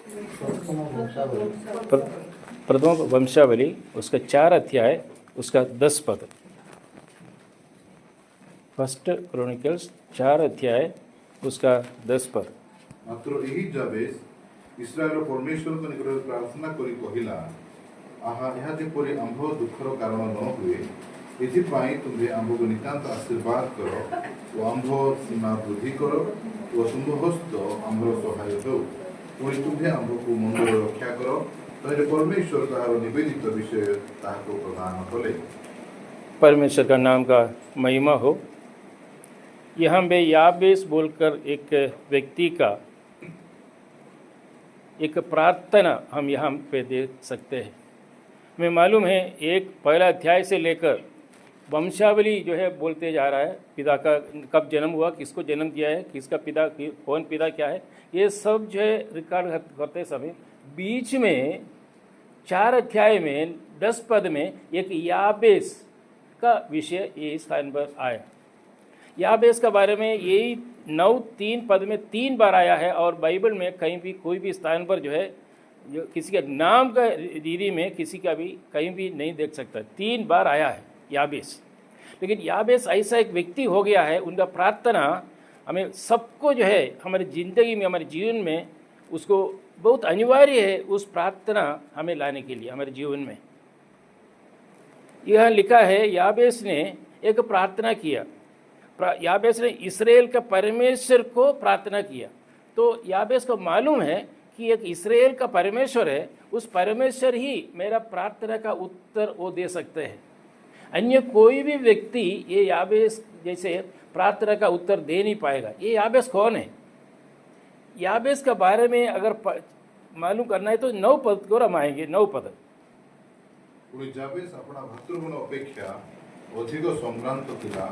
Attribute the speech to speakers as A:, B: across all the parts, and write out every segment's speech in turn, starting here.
A: प्रथम वंशावली उसका 4 अध्याय उसका 10 पद। फर्स्ट क्रॉनिकल्स 4 अध्याय उसका 10 पद।
B: मात्र यही जाबेस इस्राएल परमेश्वर को निकट प्रार्थना करी कहिला, आहा यह जेपरि आंभ दुखर कारण न हुए, एथिपाई तुम्हें आंभ को नितांत आशीर्वाद करो और आंभ सीमा वृद्धि करो और शुंभहस्त आंभर सहाय हो, पुणी तुम्हें आंभ को मंदिर रक्षा करो, तैले परमेश्वर ताहार निवेदित विषय ताहाको प्रदान कले।
A: परमेश्वर का नाम का महिमा हो। यहाँ पे याबेस बोलकर एक व्यक्ति का एक प्रार्थना हम यहाँ पे देख सकते हैं। हमें मालूम है एक पहला अध्याय से लेकर वंशावली जो है बोलते जा रहा है, पिता का कब जन्म हुआ, किसको जन्म दिया है, किसका पिता, कौन पिता क्या है, ये सब जो है रिकॉर्ड करते समय बीच में 4 अध्याय में 10 पद में एक याबेस का विषय ये स्थान पर आया। याबेस के बारे में यही 9-3 पद में 3 बार आया है और बाइबल में कहीं भी कोई भी स्थान पर जो है जो किसी के नाम का रीति में किसी का भी कहीं भी नहीं देख सकता। 3 बार आया है याबेस। लेकिन याबेस ऐसा एक व्यक्ति हो गया है, उनका प्रार्थना हमें सबको जो है हमारी ज़िंदगी में, हमारे जीवन में उसको बहुत अनिवार्य है, उस प्रार्थना हमें लाने के लिए हमारे जीवन में। यह लिखा है याबेस ने एक प्रार्थना किया। याबेस ने इस्राएल के परमेश्वर को प्रार्थना किया। तो याबेस को मालूम है कि एक इस्राएल का परमेश्वर है, उस परमेश्वर ही मेरा प्रार्थना का उत्तर वो दे सकते हैं। अन्य कोई भी व्यक्ति ये याबेस जैसे प्रार्थना का उत्तर दे नहीं पाएगा। ये याबेस कौन है? याबेस के बारे में अगर मालूम करना है तो 9 पद को हम आएंगे। 9 पद।
B: याबेस अपना भातृगुण अपेक्षा अधिक संभ्रांत थिला,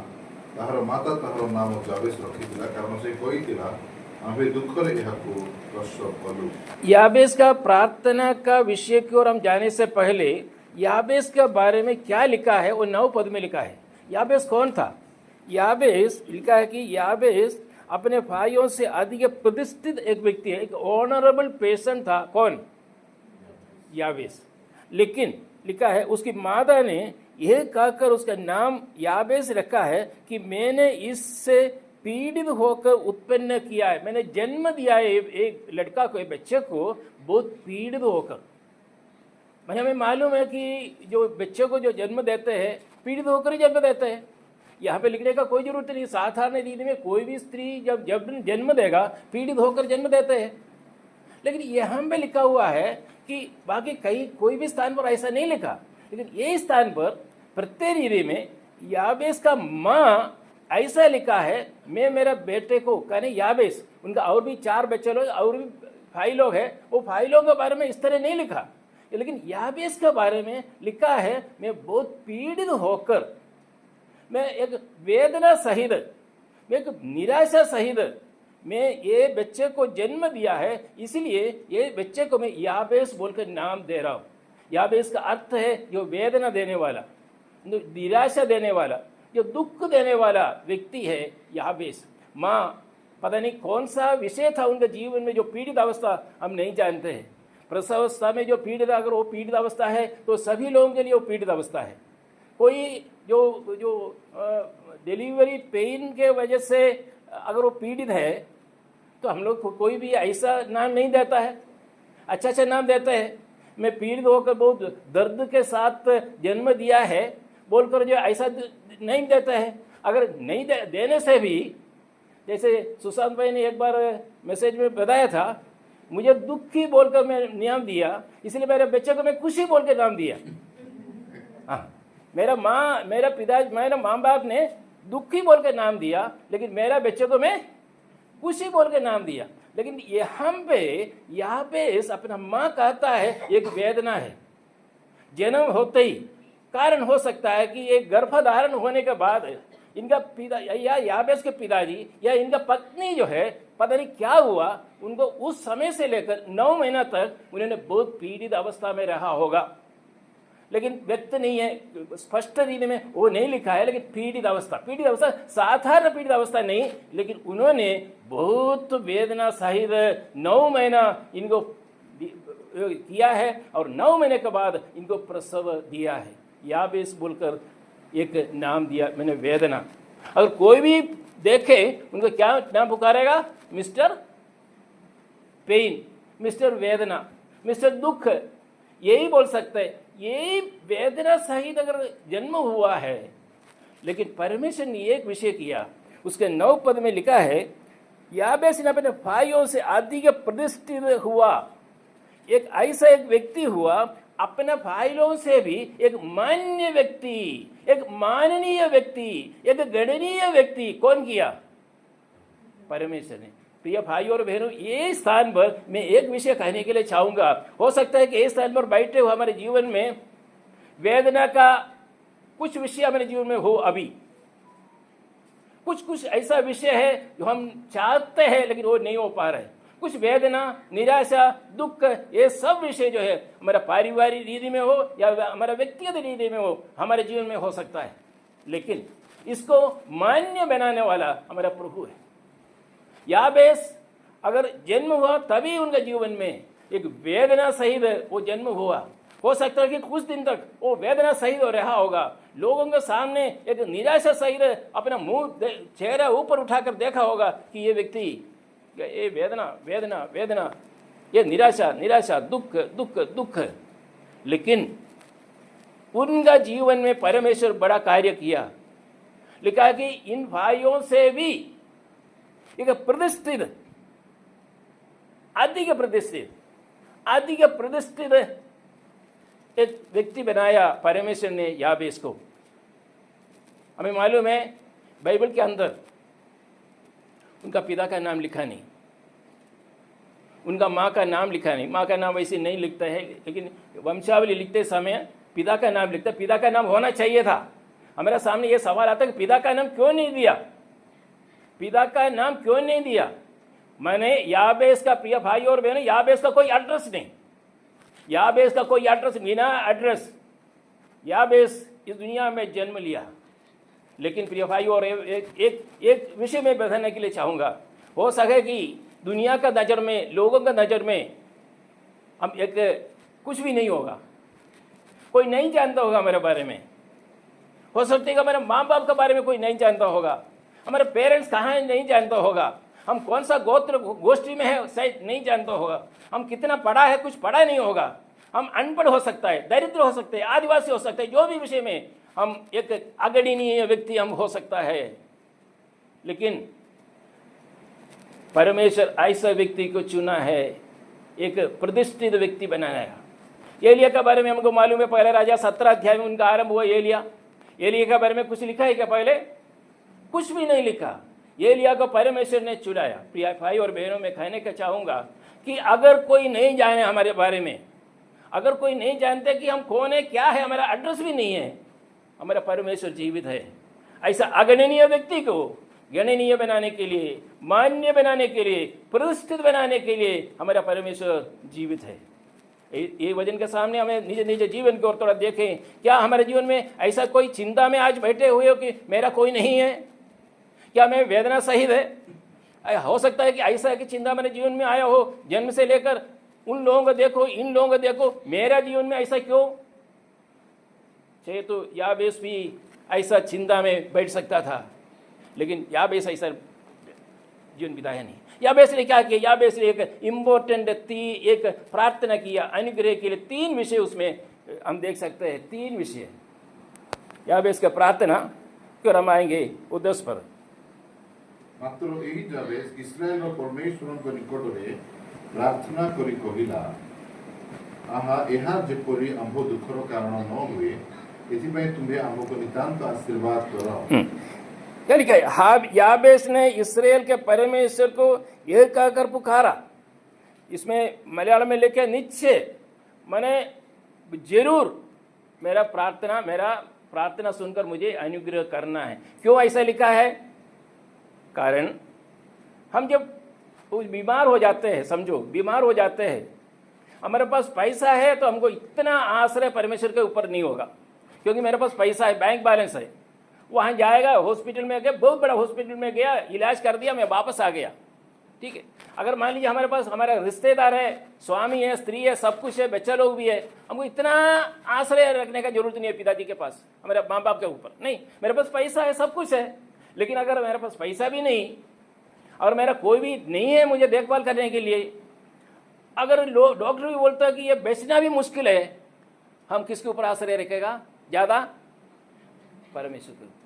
B: ताहार माता ताहार नाम याबेस रखिथिला, कारण से कहिथिला आम्भे दुखरे एहाको प्रसव कलु। याबेस
A: का प्रार्थना का विषय की ओर हम जाने से पहले याबेस के बारे में क्या लिखा है वो 9 पद में लिखा है। याबेस कौन था? याबेस लिखा है कि याबेस अपने भाइयों से अधिक प्रतिष्ठित एक व्यक्ति है, एक ऑनरेबल पर्सन था। कौन? याबेस। लेकिन लिखा है उसकी माता ने यह कहकर उसका नाम याबेस रखा है कि मैंने इससे पीड़ित होकर उत्पन्न किया है, मैंने जन्म दिया है एक लड़का को, एक बच्चे को बहुत पीड़ित होकर। मैंने हमें मालूम है कि जो बच्चे को जो जन्म देते हैं पीड़ित होकर ही जन्म देते हैं। यहाँ पे लिखने का कोई जरूरत नहीं। साधारण रीति में कोई भी स्त्री जब जन्म देगा पीड़ित होकर जन्म देते हैं। लेकिन यहाँ पे लिखा हुआ है कि बाकी कहीं कोई भी स्थान पर ऐसा नहीं लिखा, लेकिन ये स्थान पर प्रत्येक रीति में याबेस का माँ ऐसा लिखा है, मैं मेरा बेटे को कहने याबेस, उनका और भी 4 बच्चे लोग और भी भाई लोग हैं, वो भाई लोगों के बारे में इस तरह नहीं लिखा, लेकिन याबेस के बारे में लिखा है मैं बहुत पीड़ित होकर, मैं एक वेदना सहित, मैं एक निराशा सहित मैं ये बच्चे को जन्म दिया है, इसलिए ये बच्चे को मैं याबेस बोलकर नाम दे रहा हूँ। याबेस का अर्थ है जो वेदना देने वाला, निराशा देने वाला, जो दुख देने वाला व्यक्ति है याबेस। माँ पता नहीं कौन सा विषय था उनके जीवन में जो पीड़ित अवस्था हम नहीं जानते हैं। प्रसवावस्था में जो पीड़ित, अगर वो पीड़ित अवस्था है तो सभी लोगों के लिए वो पीड़ित अवस्था है। कोई जो डिलीवरी पेन के वजह से अगर वो पीड़ित है तो हम लोग कोई भी ऐसा नाम नहीं देता है, अच्छा नाम देता है। मैं पीड़ित होकर बहुत दर्द के साथ जन्म दिया है बोलकर जो ऐसा नहीं देता है। अगर नहीं देने से भी, जैसे सुशांत भाई ने एक बार मैसेज में बताया था, मुझे दुखी बोलकर मैं नाम दिया, इसलिए मेरे बच्चे को मैं खुशी बोल के नाम दिया। हाँ, मेरा माँ बाप ने दुखी बोल के नाम दिया, लेकिन मेरा बच्चे को मैं खुशी बोल के नाम दिया। लेकिन यहाँ पे अपना माँ कहता है एक वेदना है। जन्म होते ही कारण हो सकता है कि एक गर्भधारण होने के बाद इनका पिता या याबेस के पिताजी या इनका पत्नी जो है पता नहीं क्या हुआ, उनको उस समय से लेकर 9 महीना तक उन्होंने बहुत पीड़ित अवस्था में रहा होगा। लेकिन व्यक्त नहीं है, स्पष्ट रीति में वो नहीं लिखा है, लेकिन पीड़ित अवस्था साधारण पीड़ित अवस्था नहीं, लेकिन उन्होंने बहुत वेदना सहित 9 महीना इनको किया है और 9 महीने के बाद इनको प्रसव दिया है। याबेस बोलकर एक नाम दिया मैंने, वेदना। अगर कोई भी देखे उनको क्या नाम पुकारेगा? मिस्टर पेन, मिस्टर वेदना, मिस्टर दुख, यही बोल सकते हैं। यही वेदना सहित अगर जन्म हुआ है, लेकिन परमेश्वर ने एक विषय किया, उसके 9 पद में लिखा है, याबेस ने अपने भाइयों से अधिक प्रतिष्ठित हुआ। एक ऐसा एक व्यक्ति हुआ, अपने भाइयों से भी एक मान्य व्यक्ति, एक माननीय व्यक्ति, एक गणनीय व्यक्ति कौन किया? परमेश्वर ने। प्रिय भाई और बहनों, ये स्थान पर मैं एक विषय कहने के लिए चाहूंगा। हो सकता है कि इस स्थान पर बैठे हुए हमारे जीवन में वेदना का कुछ विषय हमारे जीवन में हो, अभी कुछ ऐसा विषय है जो हम चाहते हैं लेकिन वो नहीं हो पा रहे। कुछ वेदना, निराशा, दुख, ये सब विषय जो है हमारा पारिवारिक रीति में हो या हमारा व्यक्तिगत रीति में हो, हमारे जीवन में हो सकता है। लेकिन इसको मान्य बनाने वाला हमारा प्रभु है। याबेस अगर जन्म हुआ तभी उनका जीवन में एक वेदना सहित वो जन्म हुआ। हो सकता है कि कुछ दिन तक वो वेदना सहित रहा होगा, लोगों के सामने एक निराशा सहित अपना मुंह चेहरा ऊपर उठाकर देखा होगा कि ये व्यक्ति, ये वेदना वेदना वेदना, ये निराशा निराशा, दुख दुख दुख। लेकिन उनका जीवन में परमेश्वर बड़ा कार्य किया। लिखा कि इन भाइयों से भी एक प्रतिष्ठित, अधिक प्रतिष्ठित एक व्यक्ति बनाया परमेश्वर ने याबेस को। हमें मालूम है बाइबल के अंदर उनका पिता का नाम लिखा नहीं, उनका माँ का नाम लिखा नहीं। माँ का नाम वैसे नहीं लिखता है, लेकिन वंशावली लिखते समय पिता का नाम लिखता। पिता का नाम होना चाहिए था। हमारे सामने ये सवाल आता है कि पिता का नाम क्यों नहीं दिया? पिता का नाम क्यों नहीं दिया? मैंने याबेस का, प्रिय भाई और बहनों, याबेस का कोई एड्रेस नहीं, याबेस का कोई एड्रेस, बिना एड्रेस याबेस इस दुनिया में जन्म लिया। लेकिन प्रिय भाई और एक विषय में बताने के लिए चाहूँगा। हो सके कि दुनिया का नज़र में, लोगों का नज़र में हम एक कुछ भी नहीं होगा, कोई नहीं जानता होगा हमारे बारे में। हो सकता है कि हमारे माँ बाप के बारे में कोई नहीं जानता होगा, हमारे पेरेंट्स कहाँ हैं नहीं जानता होगा, हम कौन सा गोत्र गोष्ठी में है शायद नहीं जानता होगा, हम कितना पढ़ा है कुछ पढ़ा नहीं होगा, हम अनपढ़ हो सकता है, दरिद्र हो सकते हैं, आदिवासी हो सकते हैं, जो भी विषय में हम एक अग्रणीय व्यक्ति हम हो सकता है। लेकिन परमेश्वर ऐसा व्यक्ति को चुना है, एक प्रतिष्ठित व्यक्ति बनाया। एलिया के बारे में हमको मालूम है, पहले राजा 17 अध्याय में उनका आरंभ हुआ। एलिया के बारे में कुछ लिखा है क्या? पहले कुछ भी नहीं लिखा। एलिया को परमेश्वर ने चुनाया। प्रिय भाई और बहनों, मैं कहने का चाहूँगा कि अगर कोई नहीं जाने हमारे बारे में, अगर कोई नहीं जानते कि हम कौन है, क्या है, हमारा एड्रेस भी नहीं है, हमारा परमेश्वर जीवित है। ऐसा अगणनीय व्यक्ति को गणनीय बनाने के लिए, मान्य बनाने के लिए, प्रतिष्ठित बनाने के लिए हमारा परमेश्वर जीवित है। ये वचन के सामने हमें निज निज जीवन की ओर थोड़ा देखें। क्या हमारे जीवन में ऐसा कोई चिंता में आज बैठे हुए हो कि मेरा कोई नहीं है? क्या मैं वेदना सहित है? हो सकता है कि ऐसा है कि चिंता मेरे जीवन में आया हो, जन्म से लेकर उन लोगों को देखो, इन लोगों को देखो, मेरा जीवन में ऐसा क्यों? चाहे तो याबेस भी ऐसा चिंता में बैठ सकता था, लेकिन याबेस ऐसा जीवन बिताया नहीं। याबेस ने क्या किया? याबेस ने एक इम्पोर्टेंट एक प्रार्थना किया अनुग्रह के लिए। 3 विषय उसमें हम देख सकते हैं, 3 विषय याबेस का प्रार्थना क्यों हम आएंगे वो 10 पर।
B: मात्र यही याबेस इस्राएल परमेश्वर को निकटरे प्रार्थना करी कहिला, आहा एहा जेपरि आंभ दुखर कारण न हुए, एथिपाई तुम्हें आंभको नितांत आशीर्वाद करो।
A: क्या लिखा है? हाँ, याबेस ने इसराइल के परमेश्वर को यह कहकर पुकारा। इसमें मलयालम में लिखे निश्चय, मैंने जरूर मेरा प्रार्थना सुनकर मुझे अनुग्रह करना है। क्यों ऐसा लिखा है? कारण हम जब बीमार हो जाते हैं, समझो बीमार हो जाते हैं, हमारे पास पैसा है तो हमको इतना आश्रय परमेश्वर के ऊपर नहीं होगा, क्योंकि मेरे पास पैसा है, बैंक बैलेंस है। वहाँ जाएगा, हॉस्पिटल में गया, बहुत बड़ा हॉस्पिटल में गया, इलाज कर दिया, मैं वापस आ गया, ठीक है। अगर मान लीजिए हमारे पास हमारा रिश्तेदार है, स्वामी है, स्त्री है, सब कुछ है, बच्चा लोग भी है, हमको इतना आश्रय रखने का जरूरत नहीं है पिताजी के पास, हमारे माँ बाप के ऊपर नहीं। मेरे पास पैसा है, सब कुछ है, लेकिन अगर मेरे पास पैसा भी नहीं और मेरा कोई भी नहीं है मुझे देखभाल करने के लिए, अगर डॉक्टर भी बोलता है कि ये बेचना भी मुश्किल है, हम किसके ऊपर आश्रय रखेगा ज़्यादा? परमेश्वर के ऊपर।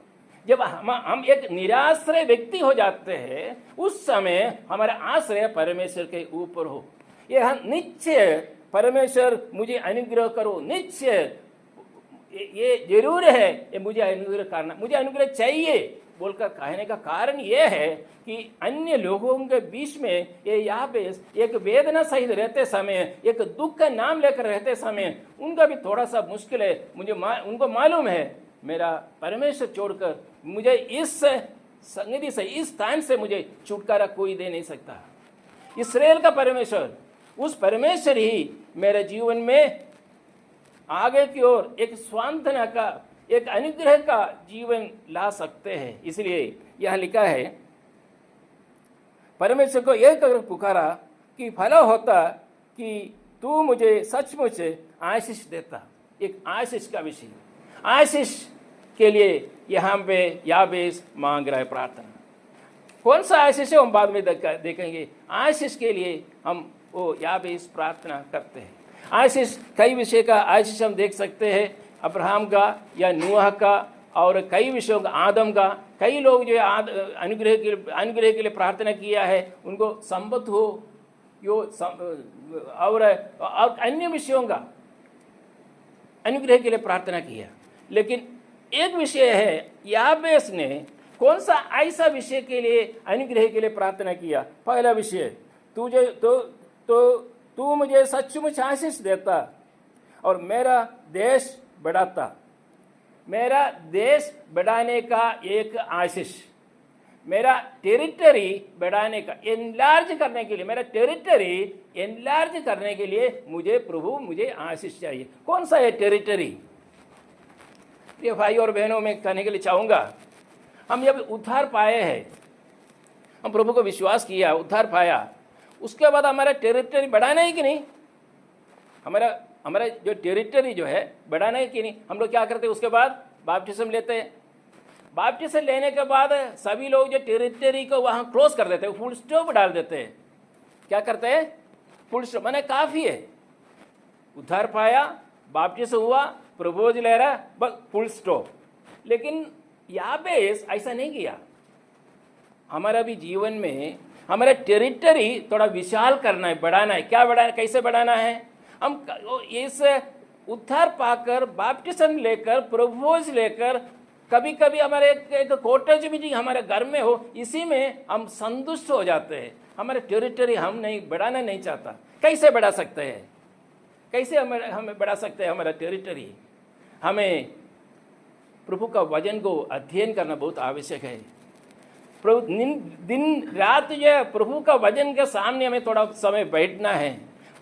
A: जब हम एक निराश्रय व्यक्ति हो जाते हैं, उस समय हमारा आश्रय परमेश्वर के ऊपर हो। ये हम निश्चय परमेश्वर मुझे अनुग्रह करो, निश्चय ये जरूर है, ये मुझे अनुग्रह करना, मुझे अनुग्रह चाहिए बोलकर कहने का कारण ये है कि अन्य लोगों के बीच में ये याबेस एक वेदना सहित रहते समय, एक दुख का नाम लेकर रहते समय उनका भी थोड़ा सा मुश्किल है। उनको मालूम है मेरा परमेश्वर छोड़कर मुझे इस संगति से, इस स्थान से मुझे छुटकारा कोई दे नहीं सकता। इस्राएल का परमेश्वर, उस परमेश्वर ही मेरे जीवन में आगे की ओर एक सांत्वना का, एक अनुग्रह का जीवन ला सकते हैं। इसलिए यह लिखा है, परमेश्वर को यह कर पुकारा कि भला होता कि तू मुझे सचमुच आशीष देता। एक आशीष का विषय, आशीष के लिए यहाँ पे याबेस मांग रहा है प्रार्थना। कौन सा आशीष है हम बाद में देखेंगे। आशीष के लिए हम वो याबेस प्रार्थना करते हैं। आशीष कई विषय का आशीष हम देख सकते हैं, अब्राहम का या नूह का, और कई विषयों का, आदम का। कई लोग जो है अनुग्रह के लिए प्रार्थना किया है, उनको संपत्ति हो यो और अन्य विषयों का अनुग्रह के लिए प्रार्थना किया। लेकिन एक विषय है, याबेस ने कौन सा ऐसा विषय के लिए अनुग्रह के लिए प्रार्थना किया। पहला विषय, तू मुझे सचमुच आशीष देता और मेरा देश बढ़ाता। मेरा देश बढ़ाने का एक आशीष, मेरा टेरिटरी बढ़ाने का, एनलार्ज करने के लिए, मेरा टेरिटरी एनलार्ज करने के लिए मुझे आशीष चाहिए। कौन सा है टेरिटरी? प्रिय भाई और बहनों, मैं कहने के लिए चाहूँगा, हम जब उद्धार पाए हैं, हम प्रभु को विश्वास किया, उद्धार पाया, उसके बाद हमारा टेरिटरी बढ़ाना है कि नहीं? हमारा जो टेरिटरी जो है बढ़ाना है कि नहीं? हम लोग क्या करते हैं? उसके बाद बपतिस्म लेते हैं। बपतिस्म लेने के बाद सभी लोग जो टेरिटरी को वहाँ क्लोज कर देते हैं, फुल स्टॉप डाल देते हैं। क्या करते हैं? फुल स्टॉप, माने काफ़ी है, उद्धार पाया, बपतिस्म हुआ, प्रभुज ले रहा, बस फुल स्टॉप। लेकिन याबेस ऐसा नहीं किया। हमारा भी जीवन में हमारा टेरिटरी थोड़ा विशाल करना है, बढ़ाना है। क्या बढ़ाना, कैसे बढ़ाना है? हम इस उद्धार पाकर, बपतिस्म लेकर, प्रभुज लेकर, कभी कभी हमारे एक कॉटेज भी हमारे घर में हो, इसी में हम संतुष्ट हो जाते हैं। हमारे टेरिटरी हम नहीं बढ़ाना नहीं चाहता। कैसे बढ़ा सकते हैं? कैसे हमें बढ़ा सकते हैं हमारा टेरिटरी? हमें प्रभु का वचन को अध्ययन करना बहुत आवश्यक है। प्रभु दिन रात जो है प्रभु का वचन के सामने हमें थोड़ा समय बैठना है,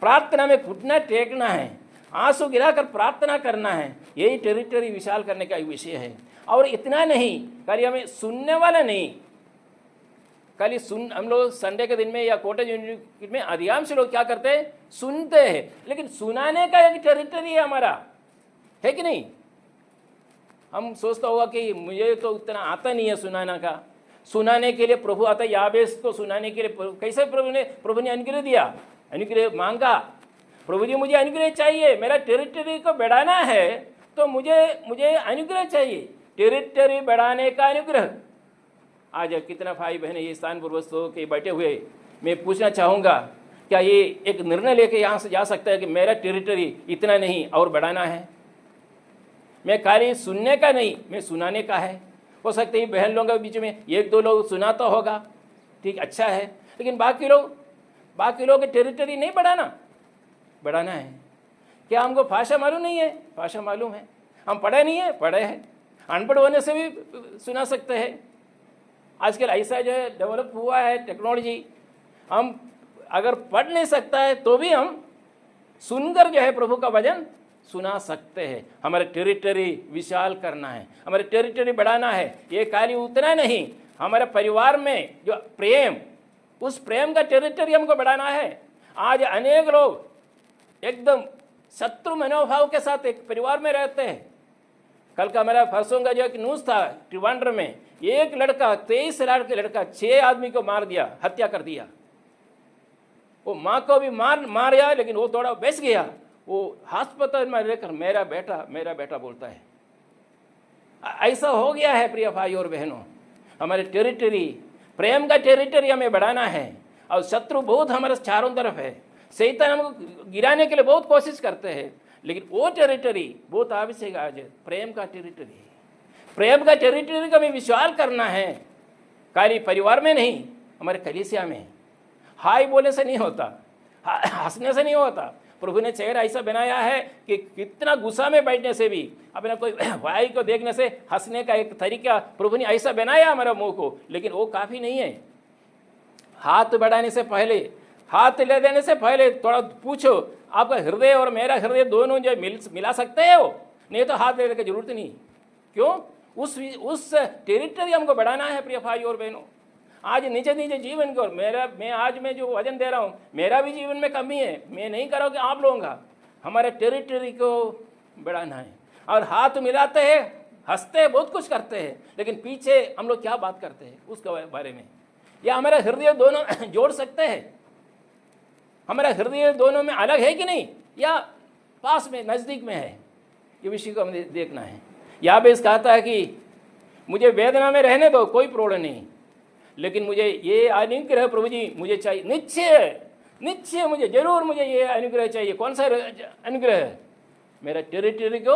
A: प्रार्थना में घुटना टेकना है, आंसू गिराकर प्रार्थना करना है। यही टेरिटरी विशाल करने का विषय है। और इतना नहीं, खाली हमें सुनने वाला नहीं, खाली हम लोग संडे के दिन में या कॉटेज यूनिवर्सिटी में अधिकांश लोग क्या करते हैं? सुनते हैं, लेकिन सुनाने का एक टेरिटरी है हमारा, है कि नहीं? हम सोचता होगा कि मुझे तो उतना आता नहीं है सुनाना का। सुनाने के लिए प्रभु आता है, याबेस को सुनाने के लिए कैसे प्रभु ने अनुग्रह दिया, अनुग्रह मांगा। प्रभु जी मुझे अनुग्रह चाहिए, मेरा टेरिटरी को बढ़ाना है, तो मुझे अनुग्रह चाहिए, टेरिटरी बढ़ाने का अनुग्रह। आज कितना भाई बहन ये स्थान पूर्वस्त हो के बैठे हुए, मैं पूछना चाहूँगा, क्या ये एक निर्णय लेके यहाँ से जा सकता है कि मेरा टेरिटरी इतना नहीं और बढ़ाना है? मैं खाली सुनने का नहीं, मैं सुनाने का है। हो सकता है बहन लोगों के बीच में एक दो लोग सुनाता होगा, ठीक, अच्छा है, लेकिन बाकी लोग टेरिटरी नहीं बढ़ाना है। क्या हमको भाषा मालूम नहीं है? भाषा मालूम है। हम पढ़े नहीं है? पढ़े हैं। अनपढ़ होने से भी सुना सकते हैं। आजकल ऐसा जो है डेवलप हुआ है टेक्नोलॉजी, हम अगर पढ़ नहीं सकता है तो भी हम सुनकर जो है प्रभु का वचन सुना सकते हैं। हमारे टेरिटरी विशाल करना है, हमारे टेरिटरी बढ़ाना है। ये खाली उतना नहीं, हमारे परिवार में जो प्रेम, उस प्रेम का टेरिटरी हमको बढ़ाना है। आज अनेक लोग एकदम शत्रु मनोभाव के साथ एक परिवार में रहते हैं। कल का मेरा परसों का जो एक न्यूज़ था त्रिवांड्रम में, एक लड़का 23 साल का लड़का 6 आदमी को मार दिया, हत्या कर दिया। वो माँ को भी मारा, लेकिन वो थोड़ा बच गया। वो अस्पताल में रहकर मेरा बेटा बोलता है। ऐसा हो गया है प्रिय भाई और बहनों। हमारे टेरिटरी, प्रेम का टेरिटरी हमें बढ़ाना है। और शत्रु बहुत हमारे चारों तरफ है, शैतान हमको गिराने के लिए बहुत कोशिश करते हैं, लेकिन वो टेरिटरी बहुत आवश्यक आज है, प्रेम का टेरिटरी। प्रेम का टेरिटरी का हमें विश्वास करना है, खाली परिवार में नहीं, हमारे कलीसिया में। हाय बोले से नहीं होता, हंसने से नहीं होता। प्रभु ने चेहरा ऐसा बनाया है कि कितना गुस्सा में बैठने से भी, अपने कोई भाई को देखने से हंसने का एक तरीका प्रभु ने ऐसा बनाया हमारा मुंह को, लेकिन वो काफ़ी नहीं है। हाथ बढ़ाने से पहले, हाथ ले देने से पहले थोड़ा पूछो, आपका हृदय और मेरा हृदय दोनों जो मिला सकते हैं वो, नहीं तो हाथ लेने की जरूरत नहीं। क्यों? उस टेरिटरी हमको बढ़ाना है प्रिय भाई और बहनों। आज निज जीवन को मैं जो वजन दे रहा हूँ, मेरा भी जीवन में कमी है, मैं नहीं कर रहा हूँ कि आप लोगों का। हमारे टेरिटरी को बढ़ाना है। और हाथ मिलाते हैं, हंसते हैं, बहुत कुछ करते हैं, लेकिन पीछे हम लोग क्या बात करते हैं उसके बारे में। या हमारा हृदय दोनों जोड़ सकते हैं? हमारा हृदय दोनों में अलग है कि नहीं, या पास में नज़दीक में है? ये विषय को हमें देखना है। याबेस कहता है कि मुझे वेदना में रहने दो, कोई प्रॉब्लम नहीं, लेकिन मुझे ये अनुग्रह प्रभु जी मुझे चाहिए, निश्चय मुझे जरूर, मुझे ये अनुग्रह चाहिए। कौन सा अनुग्रह है? मेरा टेरिटरी को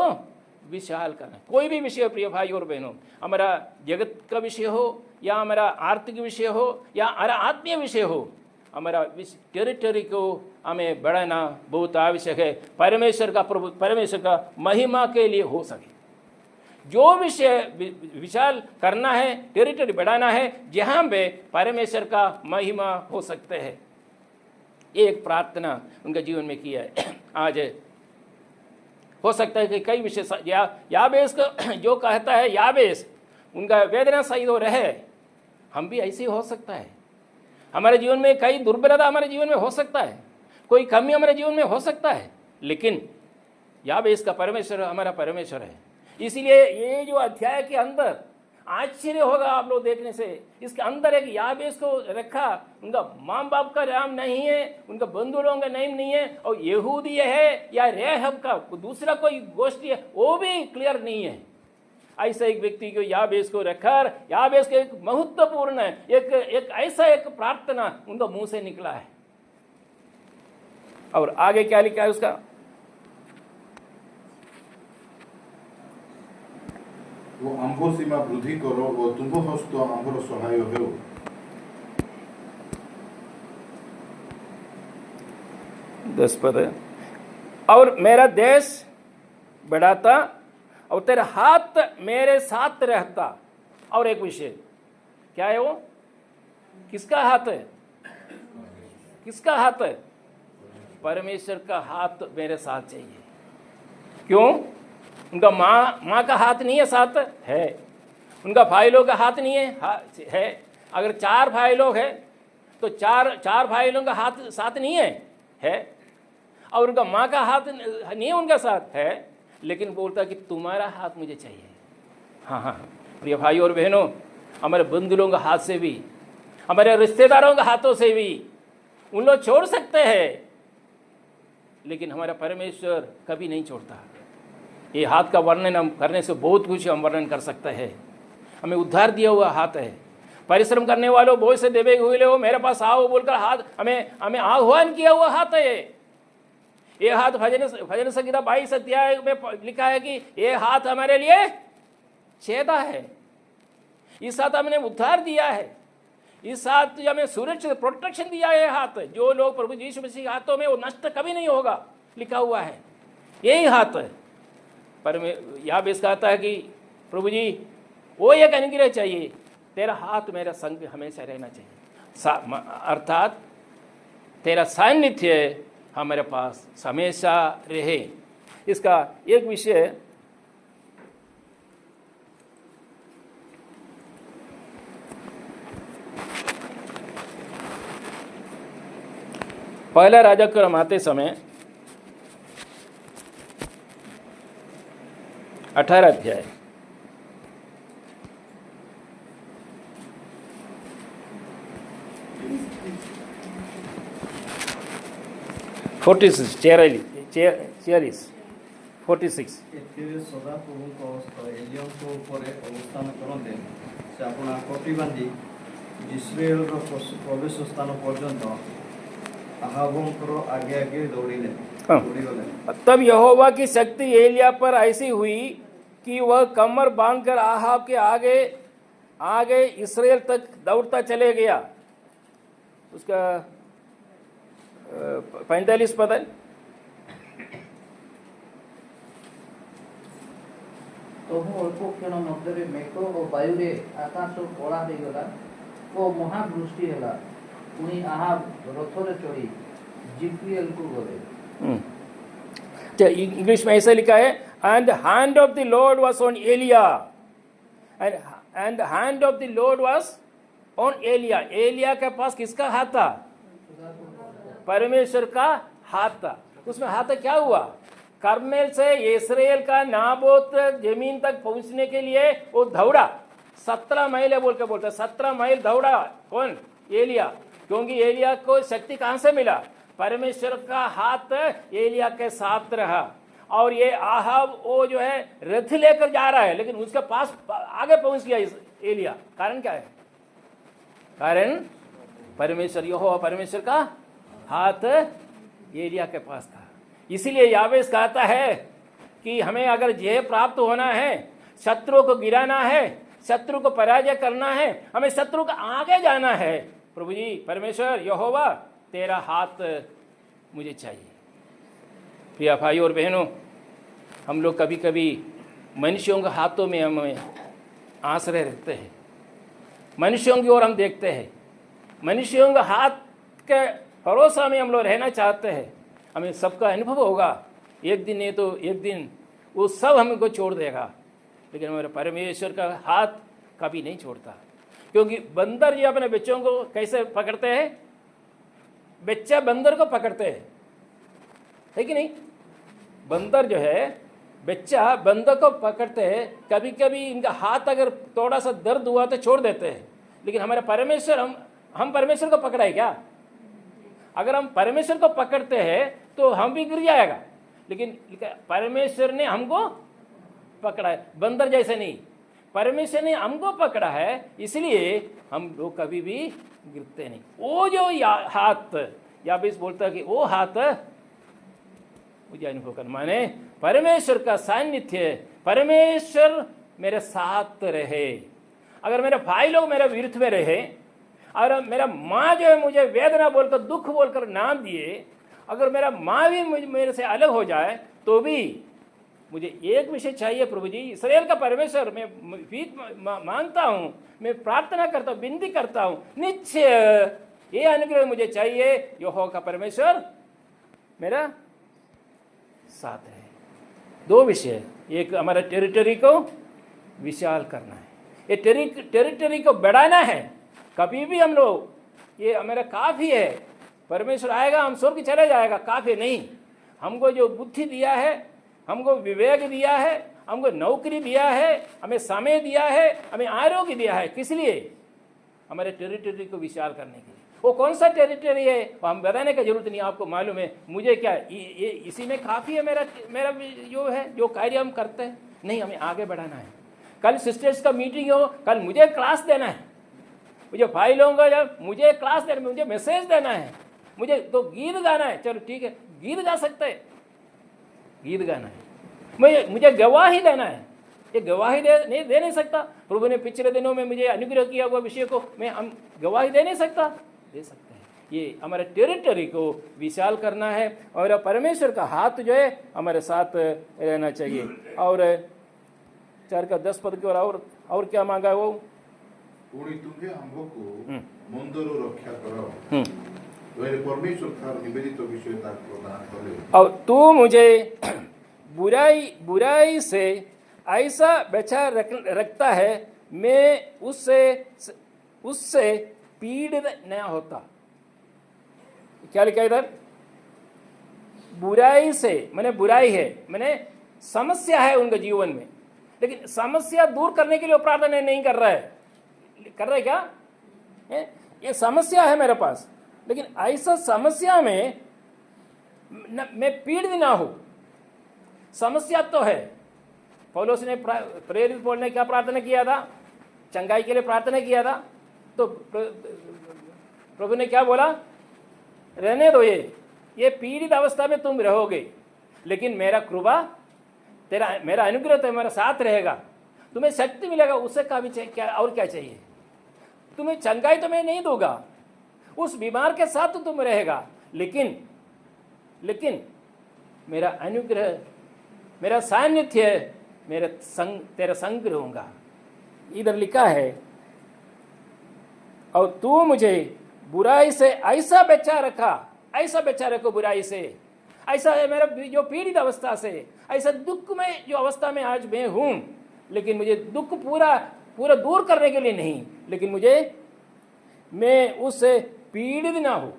A: विशाल करना। कोई भी विषय प्रिय भाई और बहनों, हमारा जगत का विषय हो, या हमारा आर्थिक विषय हो, या हमारा आत्मीय विषय हो, हमारा टेरिटरी को हमें बढ़ाना बहुत आवश्यक है। परमेश्वर का महिमा के लिए हो सके। जो विषय विशाल करना है, टेरिटरी बढ़ाना है, जहाँ पे परमेश्वर का महिमा हो सकते हैं। एक प्रार्थना उनके जीवन में किया है। आज हो सकता है कि कई विषय याबेस को जो कहता है, याबेस उनका वेदना सही हो रहे, हम भी ऐसे ही हो सकता है। हमारे जीवन में कई दुर्बलता हमारे जीवन में हो सकता है, कोई कमी हमारे जीवन में हो सकता है, लेकिन याबेस का परमेश्वर हमारा परमेश्वर है। इसीलिए ये जो अध्याय के अंदर आश्चर्य होगा आप लोग देखने से, इसके अंदर एक याबेस को रखा। उनका माँ बाप का नाम नहीं है, उनका बंधु लोगों का नाम नहीं है, और यहूदी है या रेहब का दूसरा कोई गोष्ठी है वो भी क्लियर नहीं है। ऐसा एक व्यक्ति को याबेस को रखा, याबेस के एक महत्वपूर्ण एक ऐसा एक प्रार्थना उनका मुंह से निकला है। और आगे क्या लिखा है उसका?
B: वो आंभ सीमा वृद्धि करो और तुम हस्त आंभर सहाय हो।
A: दस पद है, और मेरा देश बढ़ाता और तेरा हाथ मेरे साथ रहता। और एक विषय क्या है वो? किसका हाथ है? किसका हाथ है? परमेश्वर का हाथ मेरे साथ चाहिए। क्यों? उनका माँ का हाथ नहीं है, साथ है। उनका भाई लोग का हाथ नहीं है, अगर 4 भाई लोग हैं तो चार भाई लोगों का हाथ साथ नहीं है। और उनका माँ का हाथ नहीं है, उनका साथ है, लेकिन बोलता कि तुम्हारा हाथ मुझे चाहिए। हाँ, प्रिय भाई और बहनों, हमारे बंधुओं का हाथ से भी, हमारे रिश्तेदारों के हाथों से भी उन लोग छोड़ सकते हैं, लेकिन हमारा परमेश्वर कभी नहीं छोड़ता। ये हाथ का वर्णन हम करने से बहुत कुछ हम वर्णन कर सकते हैं। हमें उद्धार दिया हुआ हाथ है। परिश्रम करने वालों बोझ से देवे हुए हो, मेरे पास आओ बोलकर हाथ हमें आह्वान किया हुआ हाथ है। ये हाथ भजन संहिता 22 अध्याय में लिखा है कि ये हाथ हमारे लिए छेदा है। इस हाथ हमने उद्धार दिया है, इस हाथ हमें सुरक्षित प्रोटेक्शन दिया है। हाथ जो लोग प्रभु यीशु मसीह के हाथों में, वो नष्ट कभी नहीं होगा, लिखा हुआ है। यही हाथ है। पर याबेस कहता है कि प्रभु जी वो एक अनुग्रह चाहिए, तेरा हाथ मेरा संग हमेशा रहना चाहिए, अर्थात तेरा सान्निध्य हमारे पास हमेशा रहे। इसका एक विषय पहला राजाक्रम आते समय 18 अध्याय 46 46
C: ଏଥିରେ ସଦାପ୍ରଭୁଙ୍କ ଏଲିୟଙ୍କ ଉପରେ ଅବସ୍ଥାନ କରନ୍ତେ ସେ ଆପଣା କଟି ବାନ୍ଧି ଇସ୍ରାଏଲର ପ୍ରବେଶ ସ୍ଥାନ ପର୍ଯ୍ୟନ୍ତ ଆହାବଙ୍କର आगे आगे दौड़ीगले।
A: तब यहोवा की शक्ति एलिया पर ऐसी हुई कि वह कमर बांधकर आहाब के आगे आगे इस्राएल तक दौड़ता चले गया। उसका 45 पद है।
D: तबु अल्प क्षण मध्य मेघ और वायु आकाश कला होगला और महावृष्टि है। पुणी आहाब रथरे चढ़ी जिब्रिएल को गले।
A: इंग्लिश में ऐसा लिखा है, and the hand of the Lord was on Elijah, and the hand of the Lord was on Elijah. Elijah के पास किसका हाथ था? परमेश्वर का हाथ था। उसमें हाथ क्या हुआ? कर्मेल से इस्राएल का नाबोत जमीन तक पहुंचने के लिए वो दौड़ा। 17 माइल है बोल के बोलते, 17 माइल दौड़ा। कौन? एलिया। क्योंकि एलिया को शक्ति कहां से मिला? परमेश्वर का हाथ एलिया के साथ रहा। और ये आहाब वो जो है रथ लेकर जा रहा है, लेकिन उसके पास आगे पहुंच गया एलिया। कारण क्या है? कारण परमेश्वर यहोवा परमेश्वर का हाथ एलिया के पास था। इसीलिए यावेस कहता है कि हमें अगर जय प्राप्त होना है, शत्रु को गिराना है, शत्रु को पराजय करना है, हमें शत्रु को आगे जाना है। प्रभु जी परमेश्वर यहोवा तेरा हाथ मुझे चाहिए। प्रिय भाई और बहनों, हम लोग कभी कभी मनुष्यों के हाथों में हमें आश्रय रखते हैं, मनुष्यों की ओर हम देखते हैं, मनुष्यों के हाथ के भरोसा में हम लोग रहना चाहते हैं। हमें सबका अनुभव होगा, एक दिन नहीं तो एक दिन वो सब हमको छोड़ देगा, लेकिन हमारे परमेश्वर का हाथ कभी नहीं छोड़ता। क्योंकि बंदर जी अपने बच्चों को कैसे पकड़ते हैं? बच्चा बंदर को पकड़ते हैं, है कि नहीं? बंदर जो है बच्चा बंदर को पकड़ते हैं। कभी कभी इनका हाथ अगर थोड़ा सा दर्द हुआ तो छोड़ देते हैं, लेकिन हमारे परमेश्वर हम परमेश्वर को पकड़ाए क्या? अगर हम परमेश्वर को पकड़ते हैं तो हम भी गिर जाएगा, लेकिन परमेश्वर ने हमको पकड़ा है। बंदर जैसे नहीं, परमेश्वर ने हमको पकड़ा है, इसलिए हम लोग कभी भी गिरते नहीं। वो जो हाथ याबेस बोलता है कि वो हाथ मुझे अनुभव करना, माने परमेश्वर का सानिध्य, परमेश्वर मेरे साथ रहे। अगर मेरे भाई लोग मेरे विरुद्ध में रहे, और मेरा माँ जो है मुझे वेदना बोलकर दुख बोलकर नाम दिए, अगर मेरा माँ भी मेरे से अलग हो जाए तो भी मुझे एक विषय चाहिए, प्रभु जी इस्राएल का परमेश्वर मैं भीख मांगता हूँ, मैं प्रार्थना करता हूँ, विनती करता हूँ, निश्चय ये अनुग्रह मुझे चाहिए, यहोवा का परमेश्वर मेरा साथ है। दो विषय, एक हमारा टेरिटरी को विशाल करना है, ये टेरिटरी को बढ़ाना है। कभी भी हम लोग ये मेरा काफ़ी है, परमेश्वर आएगा हम स्वर्ग चले जाएगा, काफ़ी नहीं। हमको जो बुद्धि दिया है, हमको विवेक दिया है, हमको नौकरी दिया है, हमें समय दिया है, हमें आरोग्य दिया है, किस लिए? हमारे टेरिटरी को विशाल करने के लिए। वो कौन सा टेरिटरी है वो हम बताने की जरूरत नहीं, आपको मालूम है। मुझे क्या ये इसी में काफ़ी है मेरा जो है जो कार्य हम करते हैं। नहीं, हमें आगे बढ़ाना है। कल सिस्टर्स का मीटिंग हो, कल मुझे क्लास देना है, मुझे भाई लोगों का जब मुझे क्लास देना, मुझे मैसेज देना है, मुझे तो गीत गाना है। चलो ठीक है, गीत गा सकते हैं, गीत गाना है। मुझे गवाही देना है, ये गवाही दे नहीं सकता। प्रभु ने पिछले दिनों में मुझे अनुग्रह किया हुआ विषय को मैं हम गवाही दे नहीं सकता, दे सकते हैं। ये हमारे टेरिटरी को विशाल करना है, और परमेश्वर का हाथ जो है हमारे साथ रहना चाहिए। और 4 का 10 पद की और क्या मांगा वो?
B: पुणी तुम्हें हमको मंदरो रक्षा करो, परमेश्वर का निवेदित विषय प्रदान करे। और
A: तू मुझे बुराई से ऐसा बचा रखता है, मैं उससे पीड़ित न होता। क्या लिखा इधर? बुराई से, मैंने बुराई है, मैंने समस्या है उनके जीवन में, लेकिन समस्या दूर करने के लिए वो प्रार्थना नहीं कर रहा है। कर रहा है क्या? ये समस्या है मेरे पास, लेकिन ऐसा समस्या में मैं पीड़ित ना हो। समस्या तो है। पौलुस ने प्रेरित पौलुस ने क्या प्रार्थना किया था? चंगाई के लिए प्रार्थना किया था। तो प्रभु ने क्या बोला? रहने दो, ये पीड़ित अवस्था में तुम रहोगे, लेकिन मेरा कृपा, मेरा अनुग्रह तुम्हारा साथ रहेगा, तुम्हें शक्ति मिलेगा। उससे का भी क्या और क्या चाहिए? तुम्हें चंगाई तो मैं नहीं दूंगा, उस बीमार के साथ तो तुम रहेगा, लेकिन मेरा अनुग्रह, मेरा सान्निध्य, तेरा संग रहूंगा। इधर लिखा है, और तू मुझे बुराई से ऐसा बचा रखो बुराई से। ऐसा है मेरा जो पीड़ित अवस्था से, ऐसा दुख में जो अवस्था में आज मैं हूं, लेकिन मुझे दुख पूरा दूर करने के लिए नहीं, लेकिन मैं उससे पीड़ित ना हो।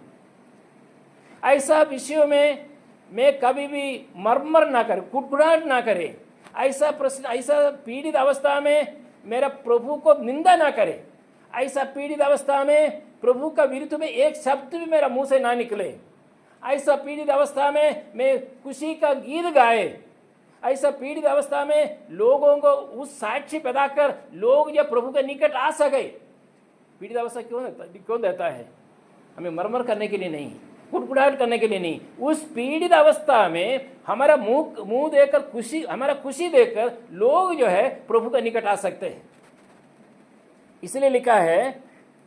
A: ऐसा विषयों में मैं कभी भी मरमर ना करे, कुटकुटाहट ना करे। ऐसा पीड़ित अवस्था में मेरा प्रभु को निंदा ना करे। ऐसा पीड़ित अवस्था में प्रभु का विरुद्ध में एक शब्द भी मेरा मुंह से ना निकले। ऐसा पीड़ित अवस्था में मैं खुशी का गीत गाए। ऐसा पीड़ित अवस्था में लोगों को उस साक्षी पैदा कर लोग जब प्रभु के निकट आ सके। पीड़ित अवस्था क्यों देता है? हमें मरमर करने के लिए नहीं, कुटकुटाहट करने के लिए नहीं। उस पीड़ित अवस्था में हमारा मुंह देकर हमारा खुशी देकर लोग जो है प्रभु के निकट आ सकते हैं। इसलिए लिखा है,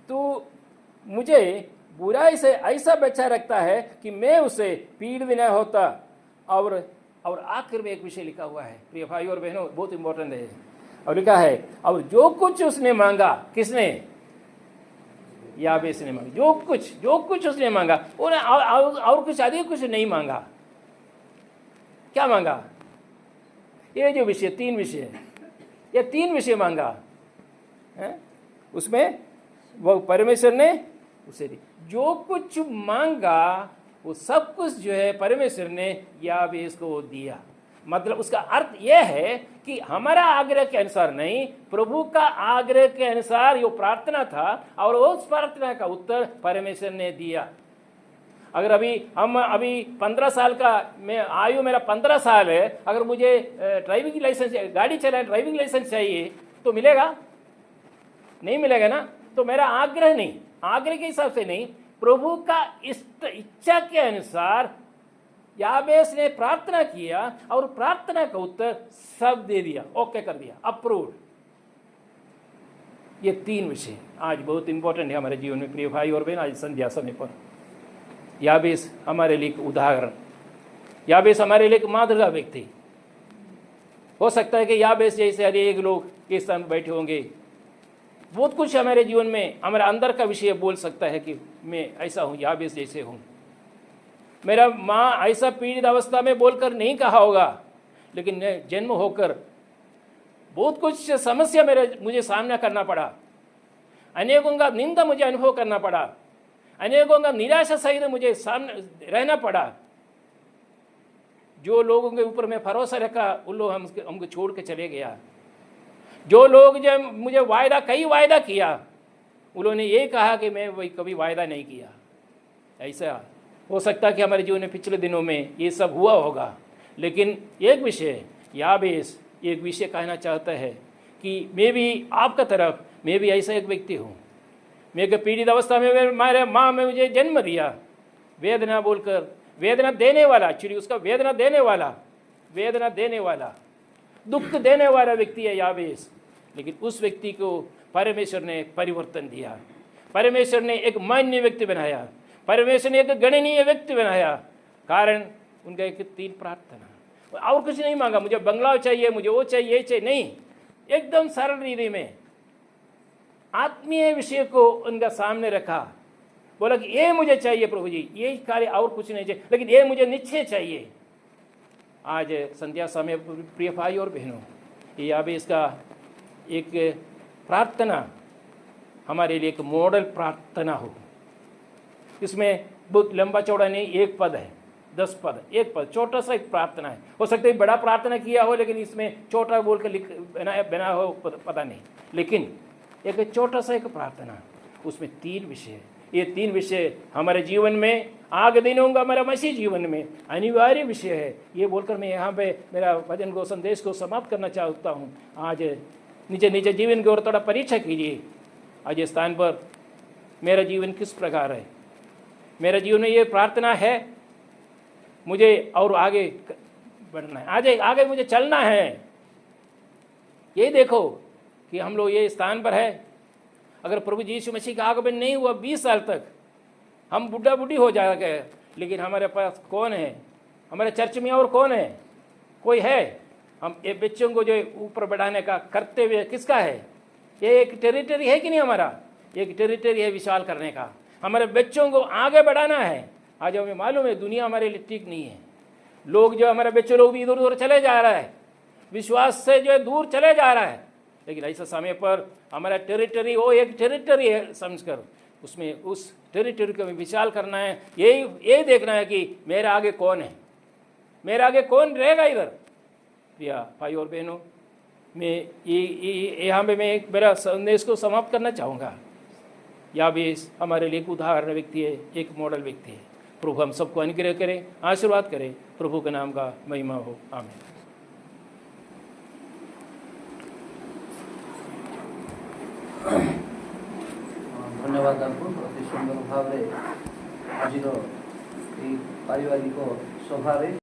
A: तू मुझे बुराई से ऐसा बचा रखता है कि मैं उसे पीड़ित न होता। और आखिर में एक विषय लिखा हुआ है, प्रिय भाई और बहनों, बहुत इंपॉर्टेंट है। और लिखा है, और जो कुछ उसने मांगा, किसने? याबेस ने मांगा। जो कुछ उसने मांगा, और कुछ अधिक कुछ नहीं मांगा। क्या मांगा? ये जो विषय, 3 विषय, ये 3 विषय मांगा है? उसमें वो परमेश्वर ने उसे दी। जो कुछ मांगा वो सब कुछ जो है परमेश्वर ने याबेस को दिया। मतलब उसका अर्थ यह है कि हमारा आग्रह के अनुसार नहीं, प्रभु का आग्रह के अनुसार जो प्रार्थना था, और उस प्रार्थना का उत्तर परमेश्वर ने दिया। अगर अभी 15 साल का आयु मेरा 15 साल है, अगर मुझे ड्राइविंग लाइसेंस, गाड़ी चलाने ड्राइविंग लाइसेंस चाहिए तो मिलेगा? नहीं मिलेगा ना। तो मेरा आग्रह नहीं, आग्रह के हिसाब से नहीं, प्रभु का इच्छा के अनुसार याबेस ने प्रार्थना किया, और प्रार्थना का उत्तर सब दे दिया, ओके कर दिया, अप्रूव्ड। ये 3 विषय आज बहुत इंपॉर्टेंट है हमारे जीवन में, प्रिय भाई और बहन। आज संध्या समय पर याबेस हमारे लिए एक उदाहरण, याबेस हमारे लिए एक मादृका व्यक्ति। हो सकता है कि याबेस जैसे अनेक लोग के स्थान बैठे होंगे, बहुत कुछ हमारे जीवन में, हमारे अंदर का विषय बोल सकता है कि मैं ऐसा हूँ, याबेस जैसे हूँ। मेरा माँ ऐसा पीड़ित अवस्था में बोलकर नहीं कहा होगा, लेकिन जन्म होकर बहुत कुछ समस्या मुझे सामना करना पड़ा। अनेकों का निंदा मुझे अनुभव करना पड़ा, अनेकों का निराशा सहित मुझे सामने रहना पड़ा। जो लोगों के ऊपर मैं भरोसा रखा, उन लोग हमको छोड़ के चले गया। जो लोग जब मुझे कई वायदा किया, उन्होंने ये कहा कि मैं वही कभी वायदा नहीं किया। ऐसा हो सकता है कि हमारे जीवन में पिछले दिनों में ये सब हुआ होगा, लेकिन एक विषय, याबेस एक विषय कहना चाहता है कि मैं भी आपका तरफ, मैं भी ऐसा एक व्यक्ति हूँ। मैं एक पीड़ित अवस्था में मेरे माँ में मुझे जन्म दिया, वेदना बोलकर, वेदना देने वाला, एक्चुअली उसका वेदना देने वाला, दुख देने वाला व्यक्ति है याबेस। लेकिन उस व्यक्ति को परमेश्वर ने परिवर्तन दिया, परमेश्वर ने एक मान्य व्यक्ति बनाया, परमेश्वर ने एक गणनीय व्यक्ति बनाया। कारण उनका एक 3 प्रार्थना, और कुछ नहीं मांगा, मुझे बंगला चाहिए, मुझे वो चाहिए, ये चाहिए, नहीं। एकदम सरल रीति में आत्मीय विषय को उनका सामने रखा, बोला कि ये मुझे चाहिए प्रभु जी, ये कार्य, और कुछ नहीं चाहिए, लेकिन ये मुझे निश्चय चाहिए। आज संध्या समय प्रिय भाई और बहनों, ये याबेस का एक प्रार्थना हमारे लिए एक मॉडल प्रार्थना हो। इसमें बहुत लंबा चौड़ा नहीं, 1 पद है, 10 पद, एक पद, छोटा सा एक प्रार्थना है। हो सकता है बड़ा प्रार्थना किया हो, लेकिन इसमें छोटा बोल कर लिख बना हो, पता नहीं, लेकिन एक छोटा सा एक प्रार्थना, उसमें 3 विषय। ये 3 विषय हमारे जीवन में, आगे दिनों का हमारा मसीह जीवन में अनिवार्य विषय है। ये बोलकर मैं यहाँ पे मेरा भजन को, संदेश को समाप्त करना चाहता हूँ। आज नीचे नीचे जीवन की ओर थोड़ा परीक्षा कीजिए। आज इस स्थान पर मेरा जीवन किस प्रकार है, मेरा जीवन में ये प्रार्थना है, मुझे और आगे बढ़ना है, आगे मुझे चलना है। ये देखो कि हम लोग ये स्थान पर है। अगर प्रभु यीशु मसीह का आगमन नहीं हुआ 20 साल तक, हम बुढ़ा बुढ़ी हो जाएंगे, लेकिन हमारे पास कौन है? हमारे चर्च में और कौन है? कोई है? हम ये बच्चों को जो ऊपर बढ़ाने का करते हुए किसका है? ये एक टेरिटरी है कि नहीं? हमारा एक टेरिटरी है विशाल करने का। हमारे बच्चों को आगे बढ़ाना है। आज हमें मालूम है दुनिया हमारे लिए ठीक नहीं है। लोग जो हमारे बच्चे लोग भी इधर उधर चले जा रहा है, विश्वास से जो है दूर चले जा रहा है। लेकिन ऐसा समय पर हमारा टेरिटरी वो एक टेरिटरी है समझकर उसमें उस टेरिटरी को विशाल करना है। यही देखना है कि मेरे आगे कौन है, मेरे आगे कौन रहेगा इधर। प्रिया भाई और बहनों, मैं यहाँ पे मैं एक मेरा संदेश को समाप्त करना चाहूँगा। याबेस हमारे लिए एक उदाहरण व्यक्ति है, एक मॉडल व्यक्ति है। प्रभु हम सबको अनुग्रह करें, आशीर्वाद करें। प्रभु के नाम का महिमा हो, आमीन।
D: धन्यवाद आपको अति सुंदर भाव आज पारिवारिक सभा।